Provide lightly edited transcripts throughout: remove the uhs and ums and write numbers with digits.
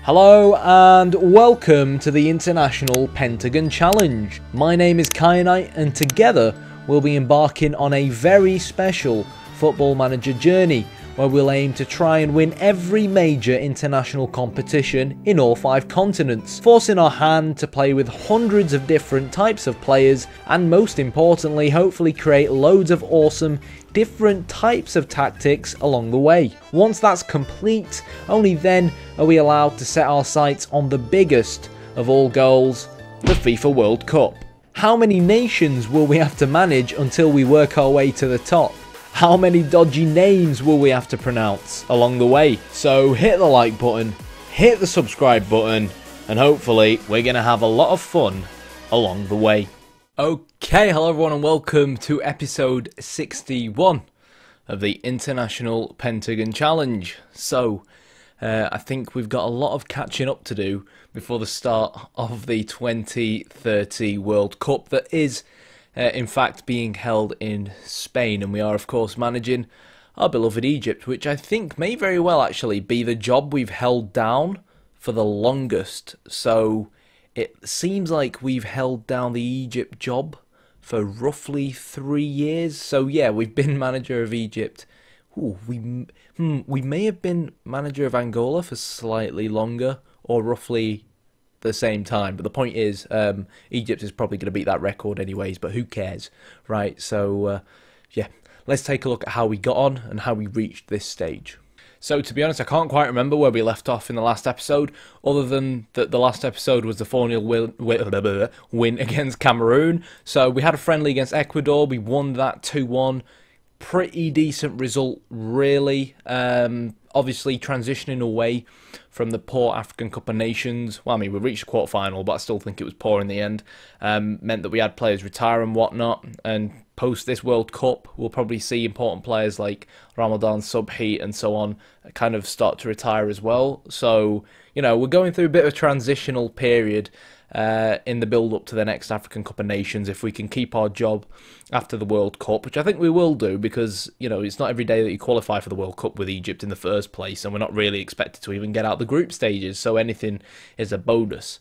Hello and welcome to the International Pentagon Challenge. My name is Kyanite and together we'll be embarking on a very special Football Manager journey where we'll aim to try and win every major international competition in all 5 continents, forcing our hand to play with hundreds of different types of players and most importantly hopefully create loads of awesome different types of tactics along the way. Once that's complete, only then are we allowed to set our sights on the biggest of all goals, the FIFA World Cup. How many nations will we have to manage until we work our way to the top? How many dodgy names will we have to pronounce along the way? So hit the like button, hit the subscribe button, and hopefully we're going to have a lot of fun along the way. Okay, hello everyone and welcome to episode 61 of the International Pentagon Challenge. So, I think we've got a lot of catching up to do before the start of the 2030 World Cup that is, in fact, being held in Spain. And we are, of course, managing our beloved Egypt, which I think may very well actually be the job we've held down for the longest. So it seems like we've held down the Egypt job for roughly 3 years. So yeah, we've been manager of Egypt. Ooh, we may have been manager of Angola for slightly longer, or roughly the same time. But the point is, Egypt is probably going to beat that record anyways. But who cares, right? So yeah, let's take a look at how we got on and how we reached this stage. So, to be honest, I can't quite remember where we left off in the last episode, other than that the last episode was the 4-0 win against Cameroon. So, we had a friendly against Ecuador, we won that 2-1. Pretty decent result, really. Obviously, transitioning away from the poor African Cup of Nations. Well, I mean, we reached the quarter-final, but I still think it was poor in the end. Meant that we had players retire and whatnot, and post this World Cup, we'll probably see important players like Ramadan, Subhi and so on kind of start to retire as well. So, you know, we're going through a bit of a transitional period in the build-up to the next African Cup of Nations if we can keep our job after the World Cup, which I think we will do because, you know, it's not every day that you qualify for the World Cup with Egypt in the first place, and we're not really expected to even get out the group stages, so anything is a bonus.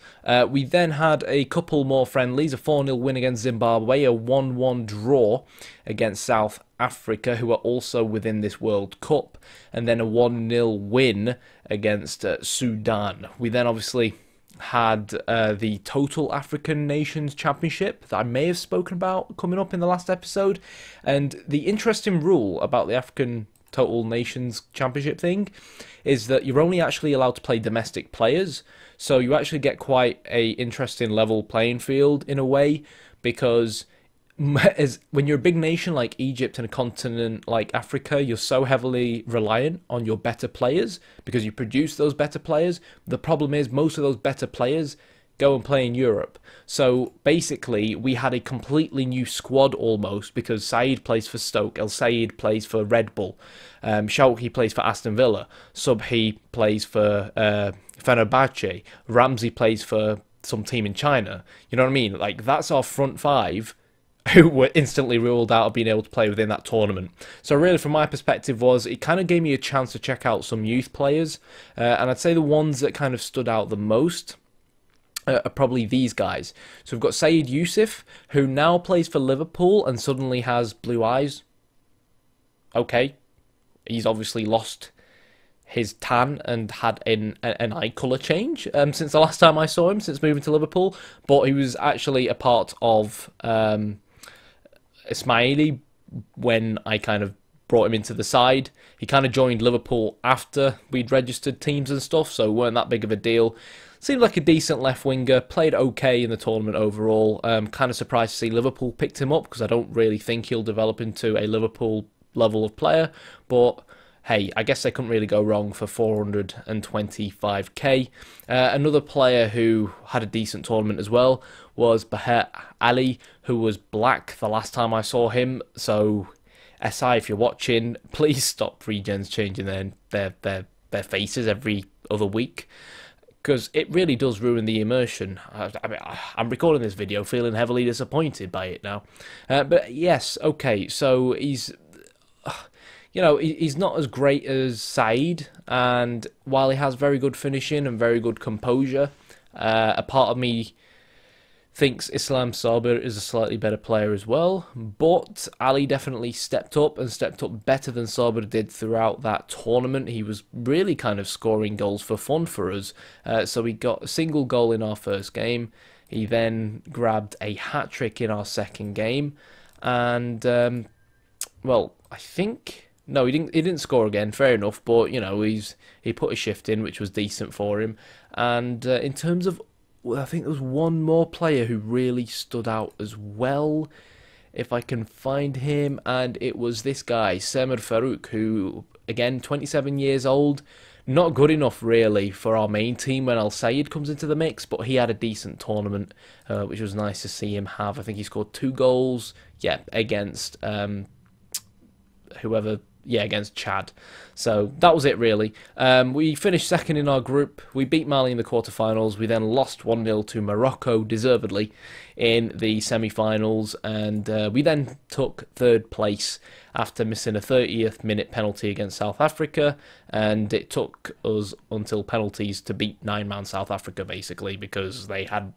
We then had a couple more friendlies, a 4-0 win against Zimbabwe, a 1-1 draw against South Africa, who are also within this World Cup, and then a 1-0 win against Sudan. We then obviously had the Total African Nations Championship that I may have spoken about coming up in the last episode. And the interesting rule about the African Total Nations Championship thing is that you're only actually allowed to play domestic players. So you actually get quite a interesting level playing field in a way, because when you're a big nation like Egypt and a continent like Africa, you're so heavily reliant on your better players because you produce those better players. The problem is most of those better players go and play in Europe. So basically, we had a completely new squad almost, because Said plays for Stoke, El Said plays for Red Bull, Shawki plays for Aston Villa, Subhi plays for Fenerbahce, Ramsey plays for some team in China. You know what I mean? Like, that's our front 5 who were instantly ruled out of being able to play within that tournament. So really, from my perspective, it kind of gave me a chance to check out some youth players, and I'd say the ones that kind of stood out the most are probably these guys. So we've got Said Youssef, who now plays for Liverpool and suddenly has blue eyes. Okay, he's obviously lost his tan and had an eye colour change since the last time I saw him, since moving to Liverpool, but he was actually a part of Ismaili when I kind of brought him into the side. He kind of joined Liverpool after we'd registered teams and stuff, so weren't that big of a deal. Seemed like a decent left winger, played okay in the tournament overall. Kind of surprised to see Liverpool picked him up because I don't really think he'll develop into a Liverpool level of player, but hey, I guess they couldn't really go wrong for 425k. Another player who had a decent tournament as well was Baher Ali, who was black the last time I saw him. So, SI, if you're watching, please stop regens changing their faces every other week, because it really does ruin the immersion. I'm recording this video feeling heavily disappointed by it now. But yes, okay, so he's you know, he's not as great as Saeed, and while he has very good finishing and very good composure, a part of me thinks Islam Sabir is a slightly better player as well, but Ali definitely stepped up and stepped up better than Sabir did throughout that tournament. He was really kind of scoring goals for fun for us. So he got a single goal in our first game. He then grabbed a hat-trick in our second game, and well, I think no, he didn't score again. Fair enough, but you know, he put a shift in, which was decent for him. And in terms of, I think there was one more player who really stood out as well, if I can find him, and it was this guy, Semer Farouk, who, again, 27 years old, not good enough really for our main team when Al Sayed comes into the mix, but he had a decent tournament, which was nice to see him have. I think he scored 2 goals, yeah, against against Chad. So that was it really. We finished second in our group. We beat Mali in the quarterfinals. We then lost 1-0 to Morocco, deservedly, in the semi-finals, and we then took third place after missing a 30th minute penalty against South Africa, and it took us until penalties to beat 9-man South Africa, basically, because they had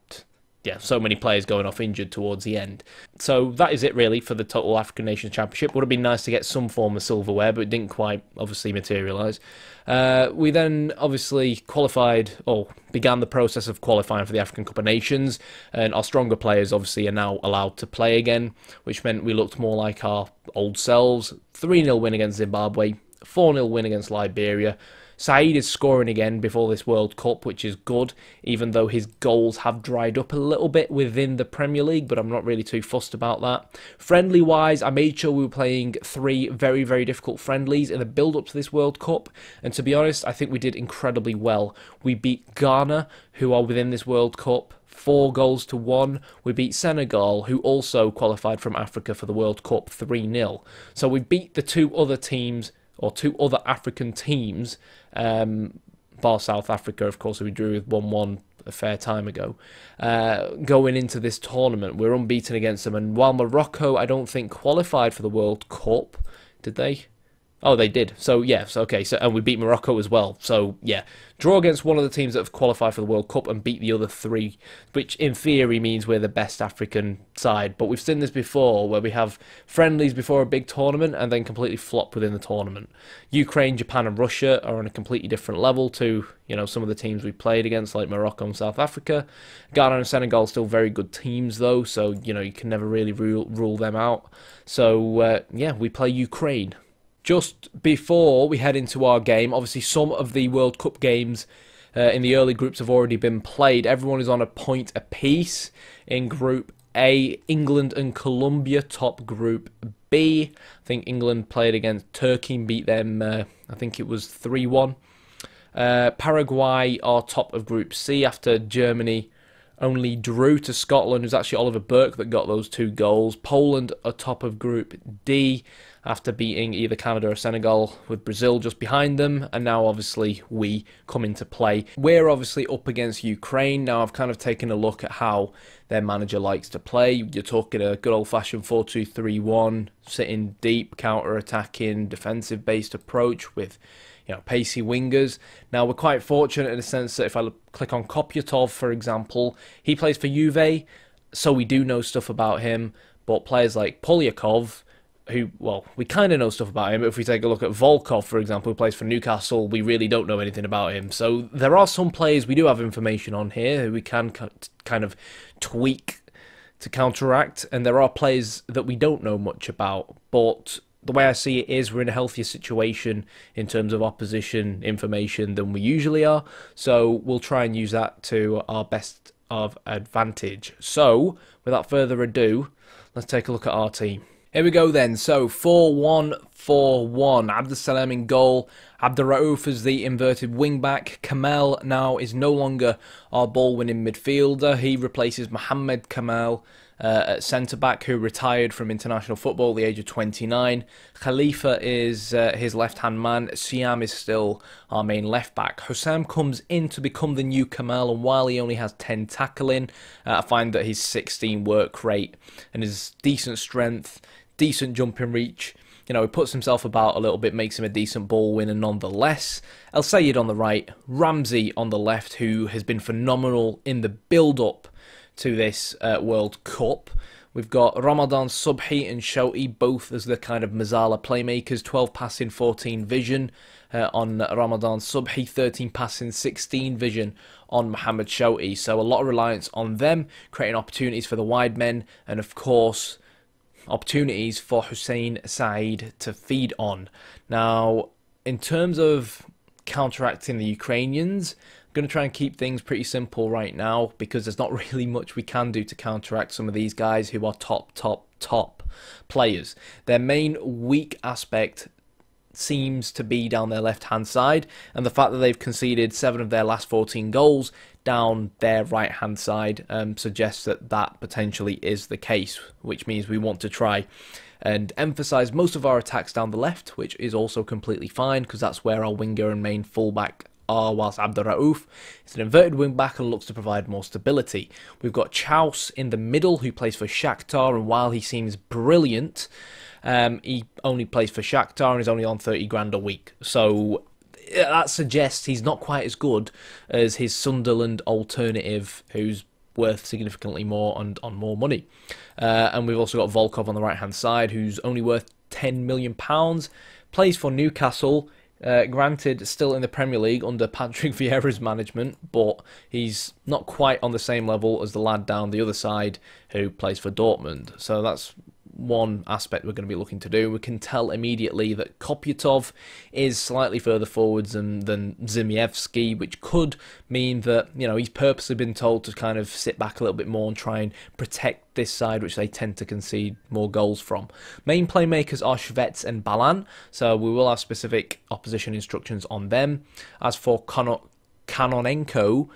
so many players going off injured towards the end. So that is it really for the total African Nations Championship. Would have been nice to get some form of silverware, but it didn't quite obviously materialise. We then obviously qualified, or began the process of qualifying for the African Cup of Nations, and our stronger players obviously are now allowed to play again, which meant we looked more like our old selves. 3-0 win against Zimbabwe, 4-0 win against Liberia. Saeed is scoring again before this World Cup, which is good, even though his goals have dried up a little bit within the Premier League, but I'm not really too fussed about that. Friendly-wise, I made sure we were playing 3 very, very difficult friendlies in the build-up to this World Cup, and to be honest, I think we did incredibly well. We beat Ghana, who are within this World Cup, 4-1. We beat Senegal, who also qualified from Africa for the World Cup, 3-0. So we beat the 2 other teams, or 2 other African teams, bar South Africa, of course, who we drew with 1-1 a fair time ago. Going into this tournament, we're unbeaten against them, and while Morocco, I don't think, qualified for the World Cup, did they? Oh, they did. So, yes, okay. So, and we beat Morocco as well. So, yeah. Draw against one of the teams that have qualified for the World Cup and beat the other 3, which in theory means we're the best African side. But we've seen this before, where we have friendlies before a big tournament and then completely flop within the tournament. Ukraine, Japan and Russia are on a completely different level to, you know, some of the teams we played against, like Morocco and South Africa. Ghana and Senegal are still very good teams, though, so, you know, you can never really rule them out. So, yeah, we play Ukraine. Just before we head into our game, obviously some of the World Cup games in the early groups have already been played. Everyone is on a point apiece. In Group A, England and Colombia top Group B. I think England played against Turkey and beat them, I think it was 3-1. Paraguay are top of Group C after Germany only drew to Scotland. It was actually Oliver Burke that got those 2 goals. Poland are top of Group D after beating either Canada or Senegal, with Brazil just behind them, and now obviously we come into play. We're obviously up against Ukraine. Now I've kind of taken a look at how their manager likes to play. You're talking a good old-fashioned 4-2-3-1, sitting deep, counter-attacking, defensive-based approach with, you know, pacey wingers. Now we're quite fortunate in the sense that if I click on Kopyatov, for example, he plays for Juve, so we do know stuff about him, but players like Polyakov, who, well, we kind of know stuff about him, but if we take a look at Volkov, for example, who plays for Newcastle, we really don't know anything about him. So there are some players we do have information on here who we can kind of tweak to counteract, and there are players that we don't know much about, but the way I see it is we're in a healthier situation in terms of opposition information than we usually are, so we'll try and use that to our best of advantage. So, without further ado, let's take a look at our team. Here we go then. So 4-1-4-1. Abdesalam in goal. Abderraouf as the inverted wing-back. Kamal now is no longer our ball-winning midfielder. He replaces Mohamed Kamal at centre-back, who retired from international football at the age of 29. Khalifa is his left-hand man. Siam is still our main left-back. Hussam comes in to become the new Kamal, and while he only has 10 tackling, I find that his 16 work rate and his decent strength, decent jumping reach, you know, he puts himself about a little bit, makes him a decent ball winner nonetheless. El Sayed on the right, Ramsey on the left, who has been phenomenal in the build-up to this World Cup. We've got Ramadan Subhi and Shouty, both as the kind of Mazzala playmakers, 12 passing, 14 vision on Ramadan Subhi, 13 passing, 16 vision on Mohamed Shouty. So a lot of reliance on them, creating opportunities for the wide men, and of course, opportunities for Hussein Saeed to feed on. Now, in terms of counteracting the Ukrainians, I'm going to try and keep things pretty simple right now, because there's not really much we can do to counteract some of these guys who are top players. Their main weak aspect seems to be down their left-hand side, and the fact that they've conceded 7 of their last 14 goals down their right-hand side suggests that that potentially is the case, which means we want to try and emphasise most of our attacks down the left, which is also completely fine, because that's where our winger and main fullback are, whilst Abdurraouf is an inverted wing back and looks to provide more stability. We've got Chaus in the middle, who plays for Shakhtar, and while he seems brilliant, he only plays for Shakhtar and is only on 30 grand a week. So that suggests he's not quite as good as his Sunderland alternative, who's worth significantly more and on more money. And we've also got Volkov on the right-hand side, who's only worth £10 million, plays for Newcastle. Granted, still in the Premier League under Patrick Vieira's management, but he's not quite on the same level as the lad down the other side who plays for Dortmund. So that's one aspect we're going to be looking to do. We can tell immediately that Kopyatov is slightly further forwards than Zimievsky, which could mean that, you know, he's purposely been told to kind of sit back a little bit more and try and protect this side, which they tend to concede more goals from. Main playmakers are Shvets and Balan, so we will have specific opposition instructions on them. As for Kanonenko,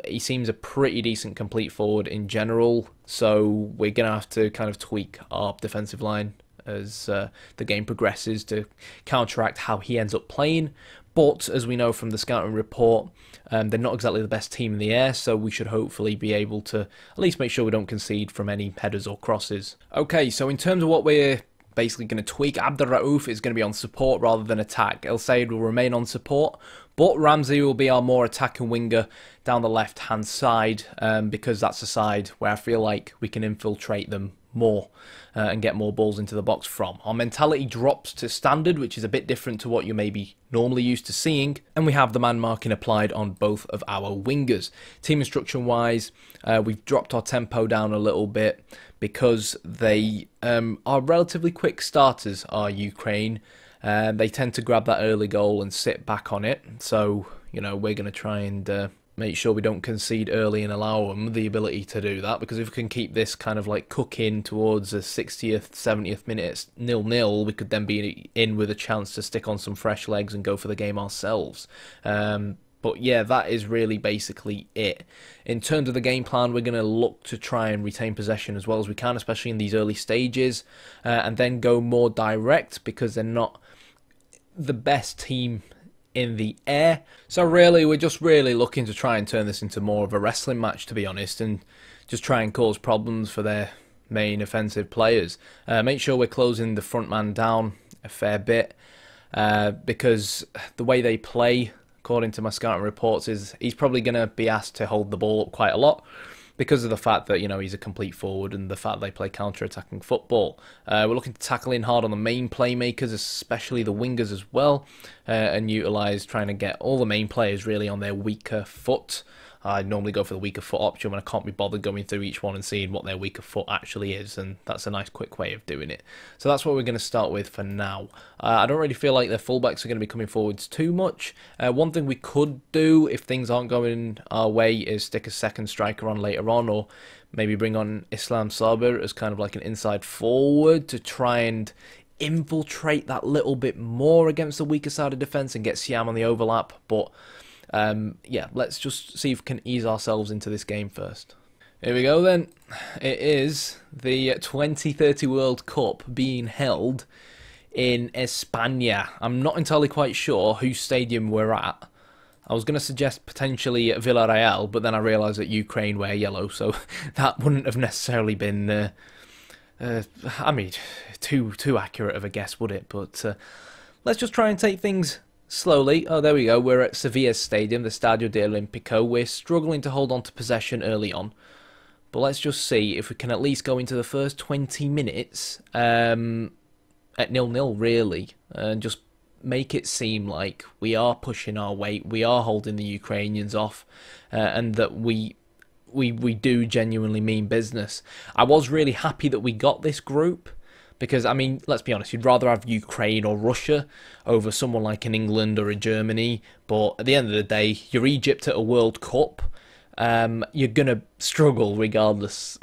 he seems a pretty decent complete forward in general, so we're going to have to kind of tweak our defensive line as the game progresses to counteract how he ends up playing. But as we know from the scouting report, they're not exactly the best team in the air, so we should hopefully be able to at least make sure we don't concede from any headers or crosses. Okay, so in terms of what we're basically going to tweak, Abdurraouf is going to be on support rather than attack. El Sayed will remain on support, but Ramsey will be our more attacking winger down the left-hand side, because that's the side where I feel like we can infiltrate them more and get more balls into the box from. Our mentality drops to standard, which is a bit different to what you may be normally used to seeing, and we have the man marking applied on both of our wingers. Team instruction wise, we've dropped our tempo down a little bit because they are relatively quick starters, are Ukraine. They tend to grab that early goal and sit back on it, so you know, we're going to try and make sure we don't concede early and allow them the ability to do that, because if we can keep this kind of like cooking towards the 60th, 70th minute 0-0, we could then be in with a chance to stick on some fresh legs and go for the game ourselves. But yeah, that is really basically it. In terms of the game plan, we're going to look to try and retain possession as well as we can, especially in these early stages, and then go more direct, because they're not the best team in the air. So really, we're just really looking to try and turn this into more of a wrestling match, to be honest, and just try and cause problems for their main offensive players. Make sure we're closing the front man down a fair bit, because the way they play, according to my scouting reports, is he's probably going to be asked to hold the ball up quite a lot, because of the fact that, you know, he's a complete forward and the fact they play counter-attacking football. We're looking to tackle in hard on the main playmakers, especially the wingers as well, and utilise trying to get all the main players really on their weaker foot. I normally go for the weaker foot option when I can't be bothered going through each one and seeing what their weaker foot actually is, and that's a nice quick way of doing it. So that's what we're going to start with for now. I don't really feel like their fullbacks are going to be coming forwards too much. One thing we could do if things aren't going our way is stick a second striker on later on, or maybe bring on Islam Sabir as kind of like an inside forward to try and infiltrate that little bit more against the weaker side of defence and get Siam on the overlap, but yeah, let's just see if we can ease ourselves into this game first. Here we go then. It is the 2030 World Cup being held in España. I'm not entirely quite sure whose stadium we're at. I was going to suggest potentially at Villarreal, but then I realised that Ukraine wear yellow, so that wouldn't have necessarily been I mean, too accurate of a guess, would it? But let's just try and take things slowly. Oh, there we go. We're at Sevilla's stadium, the Stadio de Olimpico. We're struggling to hold on to possession early on. But let's just see if we can at least go into the first 20 minutes at 0-0, really. And just make it seem like we are pushing our weight, we are holding the Ukrainians off, and that we do genuinely mean business. I was really happy that we got this group, because, I mean, let's be honest, you'd rather have Ukraine or Russia over someone like an England or a Germany, but at the end of the day, you're Egypt at a World Cup. You're going to struggle regardless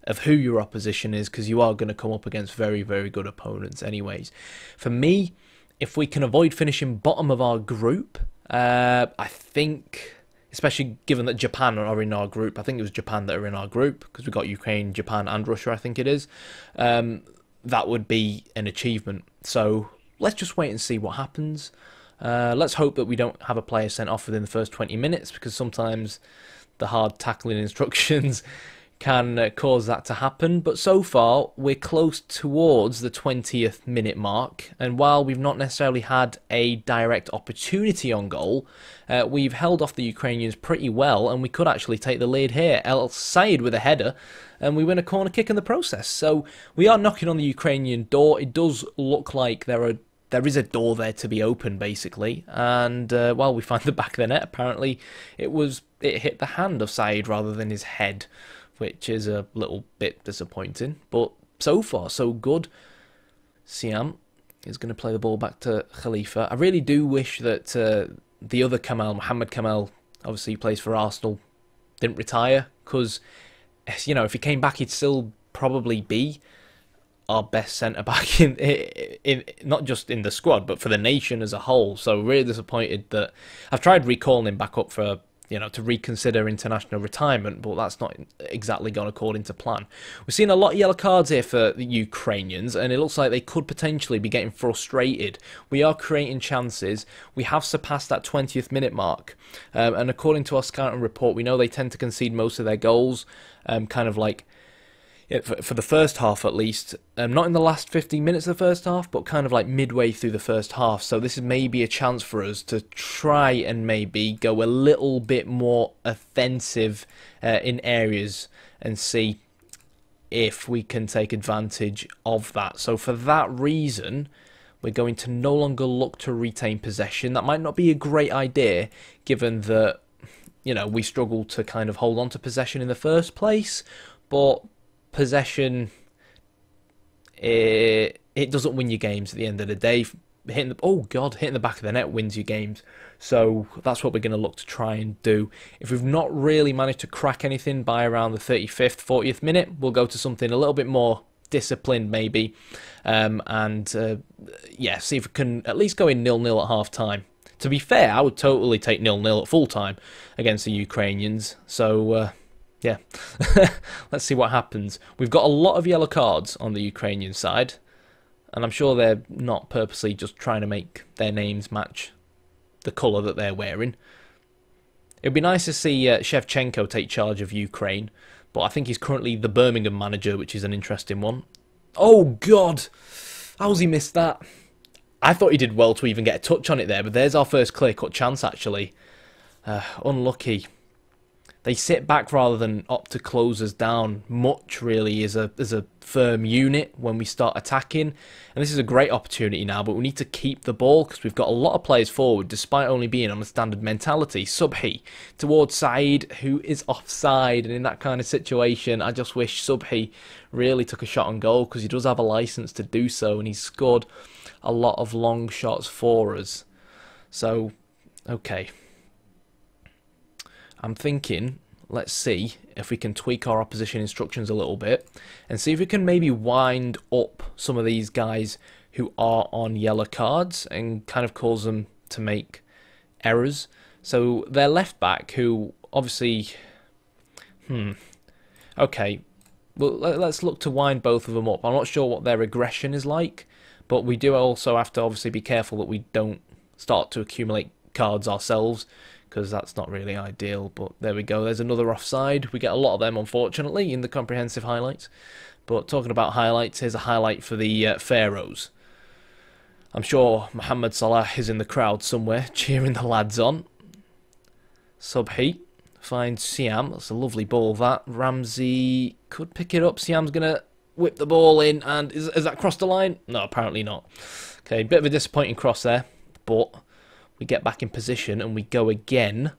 of who your opposition is, because you are going to come up against very, very good opponents anyways. For me, if we can avoid finishing bottom of our group, I think, especially given that Japan are in our group, I think it was Japan that are in our group, because we've got Ukraine, Japan and Russia, I think it is, that would be an achievement. So let's just wait and see what happens. Let's hope that we don't have a player sent off within the first 20 minutes, because sometimes the hard tackling instructions can cause that to happen. But so far, we're close towards the 20th minute mark, and while we've not necessarily had a direct opportunity on goal, we've held off the Ukrainians pretty well, and we could actually take the lead here. El Sayed with a header, and we win a corner kick in the process. So we are knocking on the Ukrainian door. It does look like there is a door there to be open, basically, and while we find the back of the net, apparently it hit the hand of Saeed rather than his head, which is a little bit disappointing, but so far so good. Siam is going to play the ball back to Khalifa. I really do wish that the other Kamal, Mohamed Kamal, obviously he plays for Arsenal, didn't retire, because, you know, if he came back he'd still probably be our best centre-back in not just in the squad, but for the nation as a whole. So really disappointed that I've tried recalling him back up for, you know, to reconsider international retirement, but that's not exactly gone according to plan. We're seeing a lot of yellow cards here for the Ukrainians, and it looks like they could potentially be getting frustrated. We are creating chances. We have surpassed that 20th minute mark, and according to our scouting report, we know they tend to concede most of their goals, kind of like, yeah, for the first half at least, not in the last 15 minutes of the first half, but kind of like midway through the first half. So this is maybe a chance for us to try and maybe go a little bit more offensive in areas and see if we can take advantage of that. So for that reason, we're going to no longer look to retain possession. That might not be a great idea, given that, you know, we struggle to kind of hold on to possession in the first place, but possession, it doesn't win you games at the end of the day. Hitting the back of the net wins you games. So that's what we're going to look to try and do. If we've not really managed to crack anything by around the 35th, 40th minute, we'll go to something a little bit more disciplined maybe, yeah, see if we can at least go in 0-0 at half time. To be fair, I would totally take 0-0 at full time against the Ukrainians. So yeah, let's see what happens. We've got a lot of yellow cards on the Ukrainian side, and I'm sure they're not purposely just trying to make their names match the colour that they're wearing. It would be nice to see Shevchenko take charge of Ukraine, but I think he's currently the Birmingham manager, which is an interesting one. Oh, God! How's he missed that? I thought he did well to even get a touch on it there, but there's our first clear-cut chance, actually. Unlucky. They sit back rather than opt to close us down much, really, as a firm unit when we start attacking. And this is a great opportunity now, but we need to keep the ball because we've got a lot of players forward, despite only being on a standard mentality. Subhi towards Saeed, who is offside. And in that kind of situation, I just wish Subhi really took a shot on goal, because he does have a licence to do so, and he's scored a lot of long shots for us. So, okay. I'm thinking, let's see if we can tweak our opposition instructions a little bit and see if we can maybe wind up some of these guys who are on yellow cards and kind of cause them to make errors. So their left back, who obviously, okay, well, let's look to wind both of them up. I'm not sure what their aggression is like, but we do also have to obviously be careful that we don't start to accumulate cards ourselves, because that's not really ideal. But there we go, there's another offside. We get a lot of them, unfortunately, in the comprehensive highlights. But talking about highlights, here's a highlight for the Pharaohs. I'm sure Mohamed Salah is in the crowd somewhere, cheering the lads on. Subhi finds Siam. That's a lovely ball, that. Ramsey could pick it up. Siam's going to whip the ball in, and is that crossed the line? No, apparently not. Okay, bit of a disappointing cross there, but we get back in position and we go again,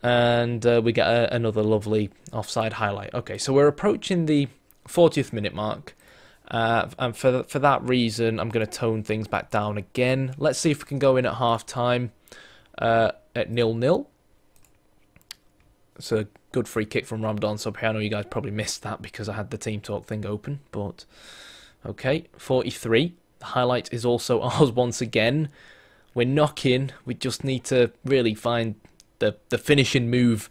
and we get another lovely offside highlight. Okay, so we're approaching the 40th minute mark, and for that reason, I'm going to tone things back down again. Let's see if we can go in at half-time at 0-0. It's a good free kick from Ramadan Subhi. I know you guys probably missed that because I had the team talk thing open, but okay, 43. The highlight is also ours once again. We're knocking. We just need to really find the finishing move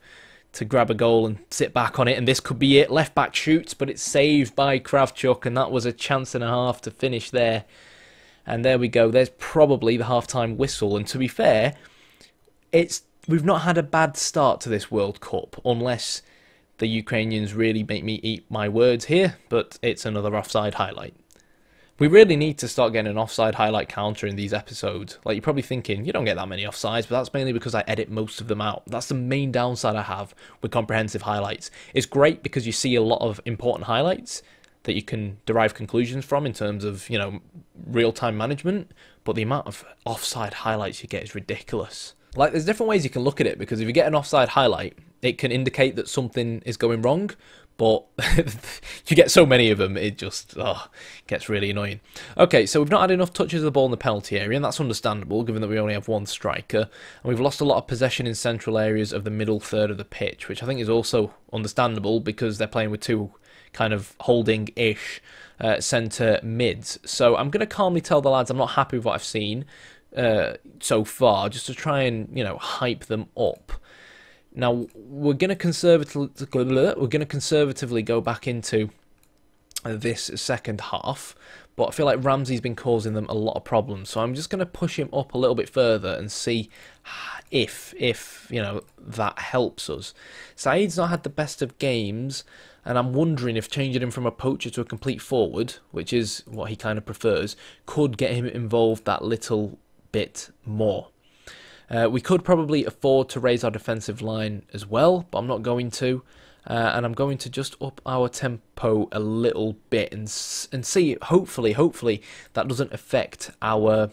to grab a goal and sit back on it, and this could be it. Left back shoots, but it's saved by Kravchuk, and that was a chance and a half to finish there. And there we go. There's probably the half-time whistle. And to be fair, we've not had a bad start to this World Cup, unless the Ukrainians really make me eat my words here, but it's another offside highlight. We really need to start getting an offside highlight counter in these episodes. Like, you're probably thinking, you don't get that many offsides, but that's mainly because I edit most of them out. That's the main downside I have with comprehensive highlights. It's great because you see a lot of important highlights that you can derive conclusions from in terms of, you know, real-time management, but the amount of offside highlights you get is ridiculous. Like, there's different ways you can look at it, because if you get an offside highlight, it can indicate that something is going wrong, but you get so many of them, it just gets really annoying. Okay, so we've not had enough touches of the ball in the penalty area, and that's understandable, given that we only have one striker, and we've lost a lot of possession in central areas of the middle third of the pitch, which I think is also understandable, because they're playing with two kind of holding-ish centre mids. So I'm going to calmly tell the lads I'm not happy with what I've seen so far, just to try and, you know, hype them up. Now, we're going to conservatively go back into this second half, but I feel like Ramsey's been causing them a lot of problems, so I'm just going to push him up a little bit further and see if you know, that helps us. Saeed's not had the best of games, and I'm wondering if changing him from a poacher to a complete forward, which is what he kind of prefers, could get him involved that little bit more. We could probably afford to raise our defensive line as well, but I'm not going to. And I'm going to just up our tempo a little bit and see, hopefully that doesn't affect our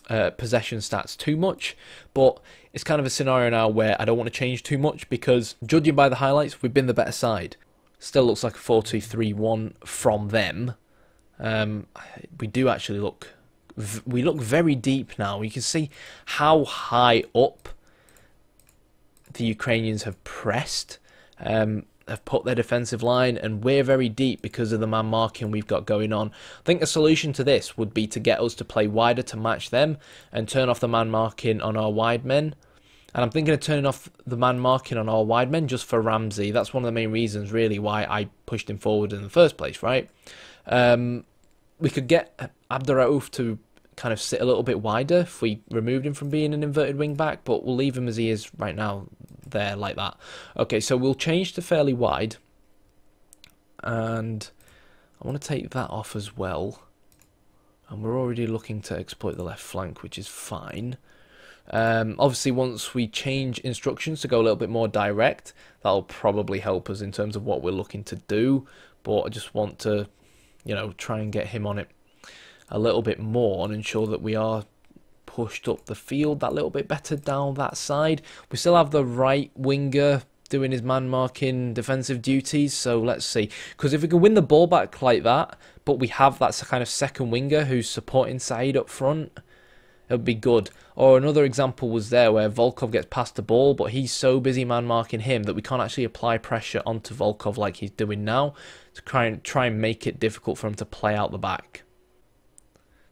possession stats too much. But it's kind of a scenario now where I don't want to change too much, because judging by the highlights, we've been the better side. Still looks like a 4-2-3-1 from them. We do actually look very deep now. You can see how high up the Ukrainians have pressed, have put their defensive line, and we're very deep because of the man marking we've got going on. I think the solution to this would be to get us to play wider to match them and turn off the man marking on our wide men. And I'm thinking of turning off the man marking on our wide men just for Ramsey. That's one of the main reasons, really, why I pushed him forward in the first place, right? We could get Abdurraouf to kind of sit a little bit wider if we removed him from being an inverted wing back, but we'll leave him as he is right now, there, like that. Okay, so we'll change to fairly wide, and I want to take that off as well, and we're already looking to exploit the left flank, which is fine. Obviously, once we change instructions to go a little bit more direct, that'll probably help us in terms of what we're looking to do, but I just want to, you know, try and get him on it a little bit more and ensure that we are pushed up the field that little bit better down that side. We still have the right winger doing his man marking defensive duties, so let's see, because if we can win the ball back like that, but we have that kind of second winger who's supporting Saeed up front, it would be good. Or another example was there where Volkov gets past the ball, but he's so busy man marking him that we can't actually apply pressure onto Volkov like he's doing now to try and make it difficult for him to play out the back.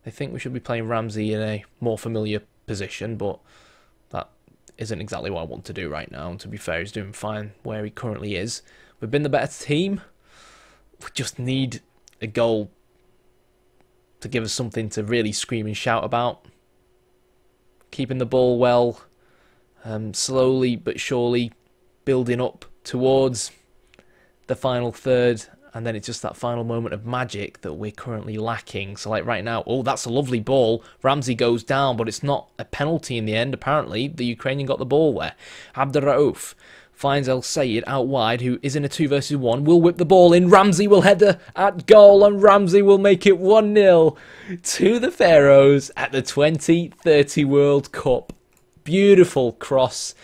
I think we should be playing Ramsey in a more familiar position, but that isn't exactly what I want to do right now. And to be fair, he's doing fine where he currently is. We've been the better team. We just need a goal to give us something to really scream and shout about. Keeping the ball well, slowly but surely building up towards the final third, and then it's just that final moment of magic that we're currently lacking. So like right now, oh, that's a lovely ball. Ramsey goes down, but it's not a penalty in the end, apparently. The Ukrainian got the ball there. Abdurraouf finds El Sayed out wide, who is in a 2 versus 1, will whip the ball in. Ramsey will header at goal, and Ramsey will make it 1-0 to the Pharaohs at the 2030 World Cup. Beautiful cross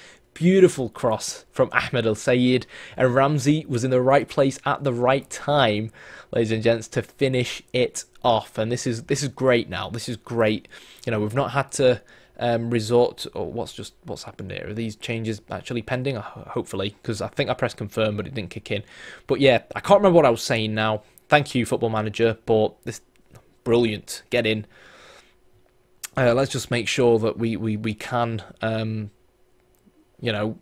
from Ahmed El Sayed, and Ramsey was in the right place at the right time, ladies and gents, to finish it off. And this is great now. This is great. You know, we've not had to resort. Or what's happened here? Are these changes actually pending? Hopefully, because I think I pressed confirm, but it didn't kick in. But yeah, I can't remember what I was saying now. Thank you, Football Manager, but this brilliant. Get in. Let's just make sure that we can, you know,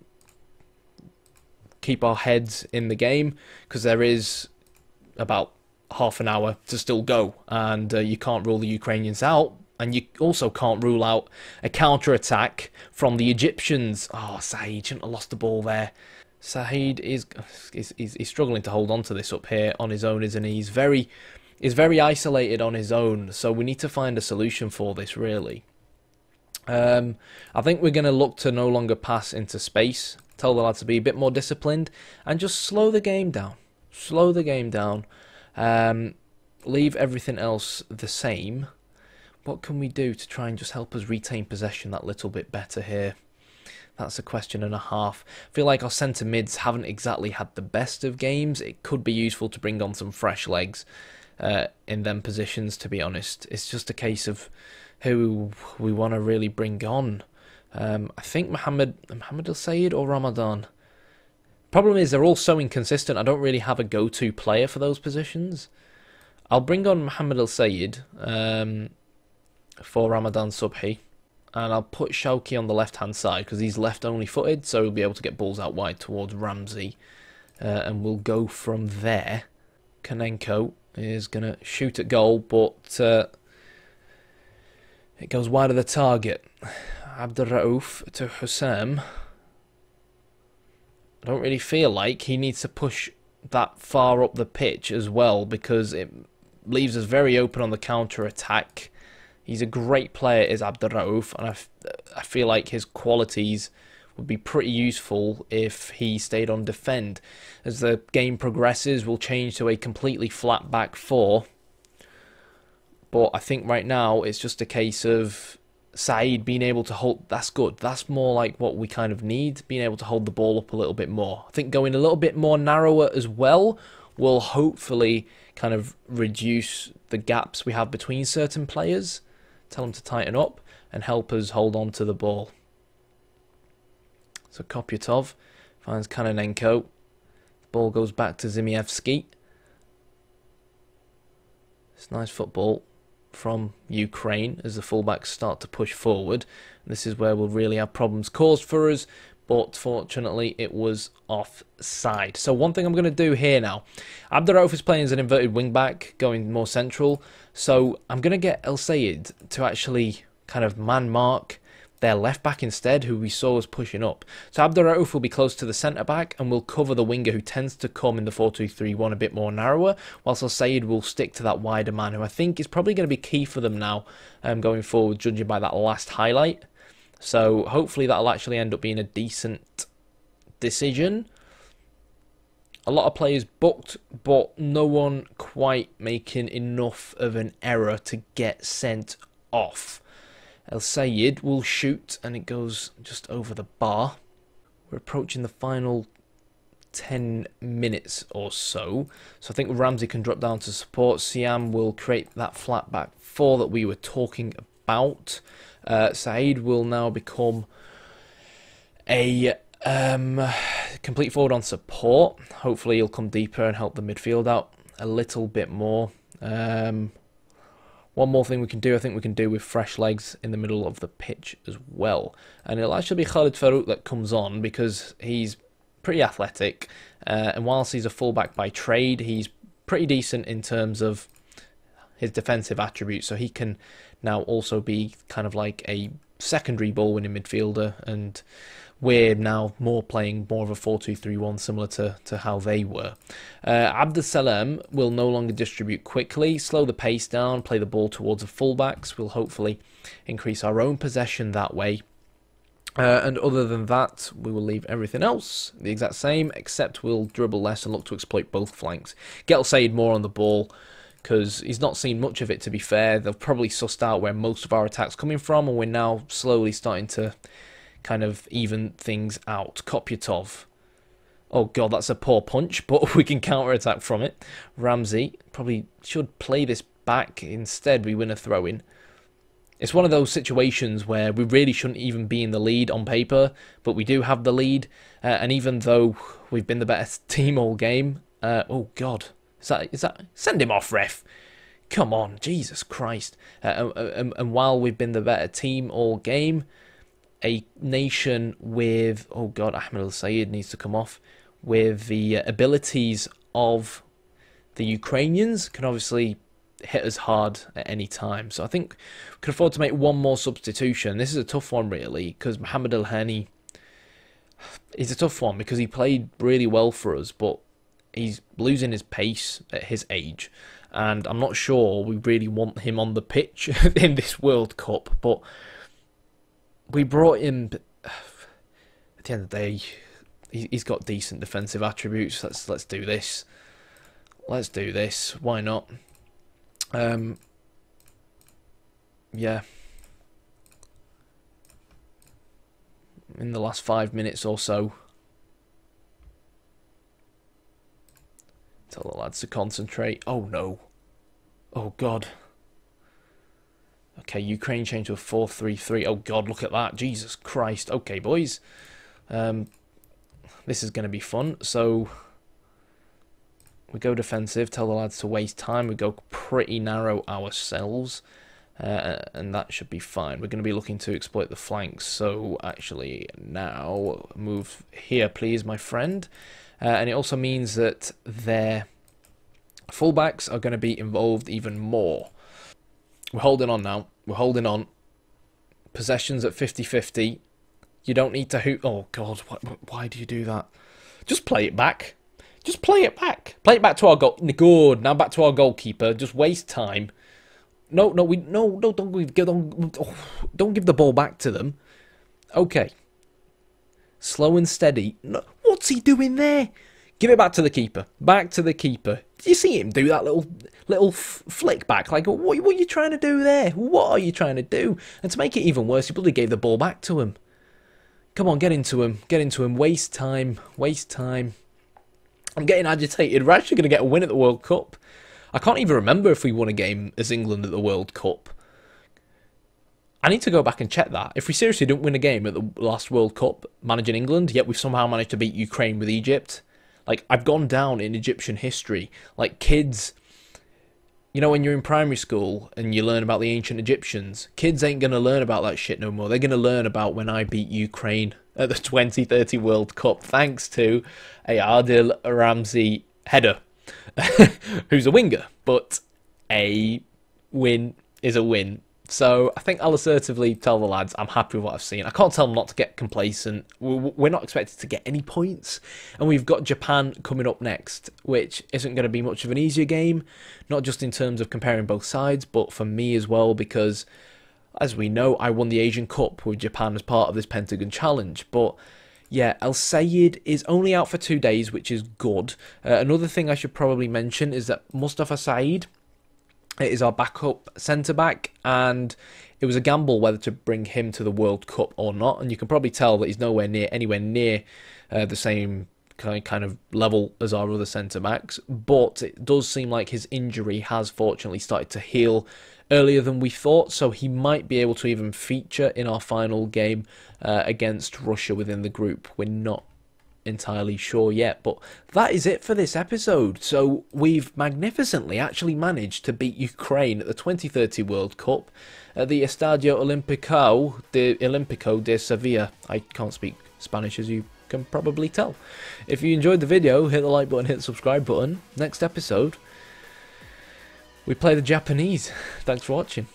keep our heads in the game, because there is about half an hour to still go, and you can't rule the Ukrainians out, and you also can't rule out a counter-attack from the Egyptians. Oh, Saeed shouldn't have lost the ball there. Saeed is struggling to hold on to this up here on his own, isn't he? He's very isolated on his own, so we need to find a solution for this, really. I think we're going to look to no longer pass into space, tell the lads to be a bit more disciplined, and just slow the game down. Slow the game down. Leave everything else the same. What can we do to try and just help us retain possession that little bit better here? That's a question and a half. I feel like our centre mids haven't exactly had the best of games. It could be useful to bring on some fresh legs in them positions, to be honest. It's just a case of who we want to really bring on. I think Mohammed El Sayed or Ramadan. Problem is, they're all so inconsistent. I don't really have a go-to player for those positions. I'll bring on Mohammed El Sayed for Ramadan Subhi, and I'll put Shauki on the left-hand side because he's left-only footed, so he'll be able to get balls out wide towards Ramsey, and we'll go from there. Kanenko is going to shoot at goal, but it goes wide of the target. Abdurraouf to Hussam. I don't really feel like he needs to push that far up the pitch as well, because it leaves us very open on the counter-attack. He's a great player, is Abdurraouf, and I feel like his qualities would be pretty useful if he stayed on defend. As the game progresses, we'll change to a completely flat back four. But I think right now it's just a case of Saeed being able to hold. That's good. That's more like what we kind of need, being able to hold the ball up a little bit more. I think going a little bit more narrower as well will hopefully kind of reduce the gaps we have between certain players, tell them to tighten up and help us hold on to the ball. So Kopyatov finds Kanonenko. Ball goes back to Zimievsky. It's nice football from Ukraine as the fullbacks start to push forward. This is where we'll really have problems caused for us, but fortunately it was offside. So one thing I'm going to do here now, Abdurraouf is playing as an inverted wing back, going more central, so I'm going to get El Sayed to actually kind of man mark their left back instead, who we saw was pushing up. So Abdurraouf will be close to the centre back and will cover the winger, who tends to come in the 4-2-3-1 a bit more narrower, whilst El Sayed will stick to that wider man, who I think is probably going to be key for them now going forward, judging by that last highlight. So hopefully that'll actually end up being a decent decision. A lot of players booked, but no one quite making enough of an error to get sent off. El Sayed will shoot, and it goes just over the bar. We're approaching the final 10 minutes or so. So I think Ramsey can drop down to support. Siam will create that flat back four that we were talking about. Saeed will now become a complete forward on support. Hopefully he'll come deeper and help the midfield out a little bit more. One more thing we can do, I think we can do with fresh legs in the middle of the pitch as well. And it'll actually be Khalid Farouk that comes on, because he's pretty athletic. And whilst he's a fullback by trade, he's pretty decent in terms of his defensive attributes. So he can now also be kind of like a secondary ball-winning midfielder. And we're now playing more of a 4-2-3-1, similar to how they were. Abdesalem will no longer distribute quickly, slow the pace down, play the ball towards the fullbacks. We'll hopefully increase our own possession that way. And other than that, we will leave everything else the exact same, except we'll dribble less and look to exploit both flanks. Get El Sayed more on the ball, because he's not seen much of it, to be fair. They've probably sussed out where most of our attacks coming from, and we're now slowly starting to kind of even things out. Kopyatov. Oh god, that's a poor punch, but we can counter-attack from it. Ramsey probably should play this back. Instead, we win a throw-in. It's one of those situations where we really shouldn't even be in the lead on paper, but we do have the lead, and even though we've been the better team all game... oh god, is that... Send him off, ref! Come on, Jesus Christ. And while we've been the better team all game, a nation with... Oh god, Ahmed El Sayed needs to come off. With the abilities of the Ukrainians can obviously hit us hard at any time. So I think we can afford to make one more substitution. This is a tough one, really, because Mohamed El Hani is a tough one because he played really well for us, but he's losing his pace at his age. And I'm not sure we really want him on the pitch in this World Cup, but we brought him... At the end of the day, he's got decent defensive attributes. Let's do this. Let's do this. Why not? Yeah. In the last 5 minutes or so. Tell the lads to concentrate. Oh no. Oh god. Okay, Ukraine changed to a 4-3-3. Oh god, look at that. Jesus Christ. Okay, boys. This is going to be fun. So we go defensive, tell the lads to waste time. We go pretty narrow ourselves, and that should be fine. We're going to be looking to exploit the flanks. So actually now move here, please, my friend. And it also means that their fullbacks are going to be involved even more. We're holding on now. We're holding on. Possessions at 50-50. You don't need to hoot. Oh god, why do you do that? Just play it back. Just play it back. Play it back to our goal. Good. Now back to our goalkeeper. Just waste time. No, don't give the ball back to them. Okay. Slow and steady. No, what's he doing there? Give it back to the keeper. Back to the keeper. Did you see him do that little flick back? Like, what are you trying to do there? What are you trying to do? And to make it even worse, he probably gave the ball back to him. Come on, get into him. Get into him. Waste time. Waste time. I'm getting agitated. We're actually going to get a win at the World Cup. I can't even remember if we won a game as England at the World Cup. I need to go back and check that. If we seriously didn't win a game at the last World Cup managing England, yet we've somehow managed to beat Ukraine with Egypt. Like, I've gone down in Egyptian history. Like, kids... You know, when you're in primary school and you learn about the ancient Egyptians, kids ain't going to learn about that shit no more. They're going to learn about when I beat Ukraine at the 2030 World Cup, thanks to a Adil Ramsey header, who's a winger, but a win is a win. So I think I'll assertively tell the lads I'm happy with what I've seen. I can't tell them not to get complacent. We're not expected to get any points. And we've got Japan coming up next, which isn't going to be much of an easier game. Not just in terms of comparing both sides, but for me as well, because as we know, I won the Asian Cup with Japan as part of this Pentagon challenge. But yeah, El Sayed is only out for 2 days, which is good. Another thing I should probably mention is that Mustafa Said is our backup centre-back, and it was a gamble whether to bring him to the World Cup or not, and you can probably tell that he's anywhere near the same kind of level as our other centre-backs, but it does seem like his injury has fortunately started to heal earlier than we thought, so he might be able to even feature in our final game against Russia within the group. We're not entirely sure yet, but that is it for this episode. So we've magnificently actually managed to beat Ukraine at the 2030 World Cup at the Estadio Olímpico de Sevilla. I can't speak Spanish, as you can probably tell. If you enjoyed the video, hit the like button, hit the subscribe button. Next episode, we play the Japanese. Thanks for watching.